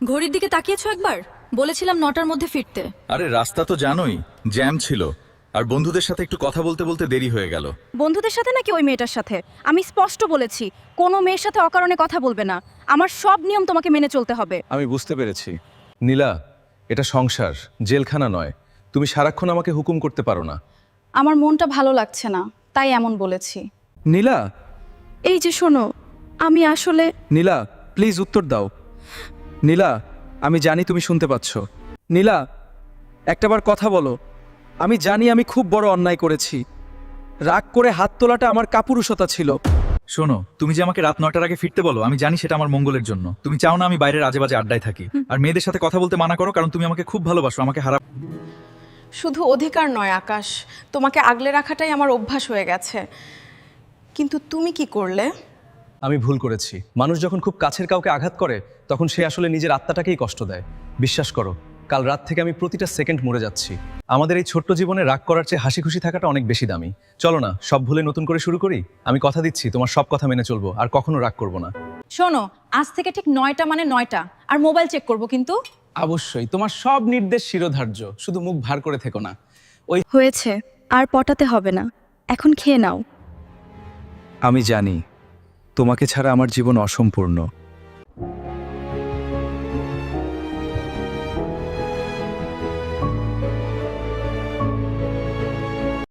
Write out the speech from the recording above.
ঘড়ির দিকে তাকিয়েছো একবার? বলেছিলাম 9টার মধ্যে ফিরতে। আরে রাস্তা তো জানোই, জ্যাম ছিল। আর বন্ধুদের সাথে একটু কথা বলতে বলতে দেরি হয়ে গেল। বন্ধুদের সাথে নাকি ওই মেয়েটার সাথে? আমি স্পষ্ট বলেছি কোনো মেয়ের সাথে অকারণে কথা বলবে না। আমার সব নিয়ম তোমাকে মেনে চলতে হবে। আমি বুঝতে পেরেছি নীলা, এটা সংসার, জেলখানা নয়। তুমি সারাক্ষণ আমাকে হুকুম করতে পারো না। আমার মনটা ভালো লাগছে না, তাই এমন বলেছি। নীলা, এই যে শোনো, আমি আসলে নীলা প্লিজ উত্তর দাও। নীলা, আমি জানি তুমি শুনতে পাচ্ছ। নীলা, একটাবার কথা বলো। আমি জানি আমি খুব বড় অন্যায় করেছি। রাগ করে হাত তোলাটা আমার কাপুরুষতা ছিল। শোনো, তুমি যে আমাকে রাত 9টার আগে ফিরতে বলো, আমি জানি সেটা আমার মঙ্গলের জন্য। তুমি চাও না আমি বাইরের আজে বাজে আড্ডায় থাকি, আর মেয়েদের সাথে কথা বলতে মানা করো, কারণ তুমি আমাকে খুব ভালোবাসো। আমাকে হারা শুধু অধিকার নয় আকাশ, তোমাকে আগলে রাখাটাই আমার অভ্যাস হয়ে গেছে। কিন্তু তুমি কি করলে? আমি ভুল করেছি। মানুষ যখন খুব কাছের কাউকে আঘাত করে, তখন সে আসলে নিজের আত্মাটাকেই কষ্ট দেয়। বিশ্বাস করো, কাল রাত থেকে আমি প্রতিটা সেকেন্ড মরে যাচ্ছি। আমাদের এই ছোট্ট জীবনে রাগ করার চেয়ে হাসি খুশি থাকাটা অনেক বেশি দামি। চলো না, সব ভুলে নতুন করে শুরু করি। আমি কথা দিচ্ছি তোমার সব কথা মেনে চলবো, আর কখনো রাগ করবো না। শোনো, আজ থেকে ঠিক 9টা মানে 9টা, আর মোবাইল চেক করব কিন্তু। অবশ্যই তোমার সব নির্দেশ শিরোধার্য, শুধু মুখ ভার করে থেকো না। হয়েছে, আর পটাতে হবে না, এখন খেয়ে নাও। আমি জানি তোমাকে ছাড়া আমার জীবন অসম্পূর্ণ।